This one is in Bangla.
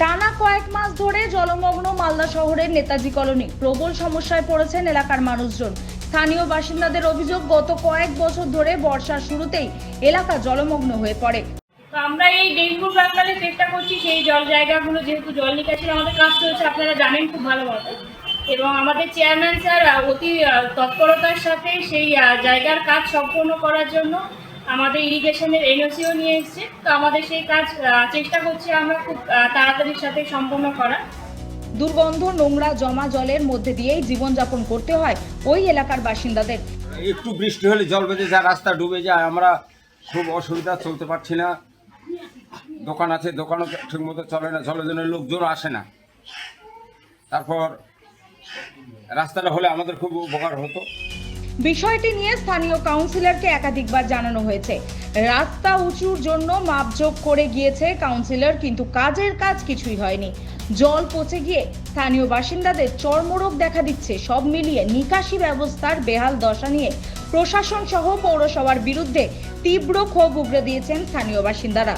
টানা কয়েক মাস ধরে জলমগ্ন মালদা শহরের নেতাজি কলোনি। প্রবল সমস্যায় পড়েছেন এলাকার মানুষজন। স্থানীয় বাসিন্দাদের অভিযোগ, গত কয়েক বছর ধরে বর্ষার শুরুতেই এলাকা জলমগ্ন হয়ে পড়ে। তো আমরা এই ডেঙ্গু প্রাকালে চেষ্টা করছি সেই জল জায়গাগুলো, যেহেতু জল নিকাশির আমাদের কাজ চলছে, আপনারা জানেন খুব ভালো মতো, এবং আমাদের চেয়ারম্যান স্যার অতি তৎপরতার সাথে সেই জায়গার কাজ সম্পন্ন করার জন্য আমাদের ইরিগেশনের এনওসিও নিয়ে এসছে। তো আমাদের সেই কাজ চেষ্টা করছি আমরা খুব তাড়াতাড়ির সাথে সম্পন্ন করা। দুর্গন্ধ, নোংরা জমা জলের মধ্যে দিয়েই জীবনযাপন করতে হয় ওই এলাকার বাসিন্দাদের। একটু বৃষ্টি হলে জল বেঁধে যায়, রাস্তা ডুবে যায়, আমরা খুব অসুবিধা, চলতে পারছি না। দোকান আছে, দোকানও ঠিক মতো চলে না, জলের জন্য লোকজন আসে না। তারপর রাস্তাটা হলে আমাদের খুব উপকার হতো। বিষয়টি নিয়ে স্থানীয় কাউন্সিলরকে একাধিকবার জানানো হয়েছে। রাস্তা উঁচুর জন্য মাপজোক করে গিয়েছে কাউন্সিলর, কিন্তু কাজের কাজ কিছুই হয়নি। জল পচে গিয়ে স্থানীয় বাসিন্দাদের চর্মরোগ দেখা দিচ্ছে। সব মিলিয়ে নিকাশি ব্যবস্থার বেহাল দশা নিয়ে প্রশাসন সহ পৌরসভার বিরুদ্ধে তীব্র ক্ষোভ উগরে দিয়েছেন স্থানীয় বাসিন্দারা।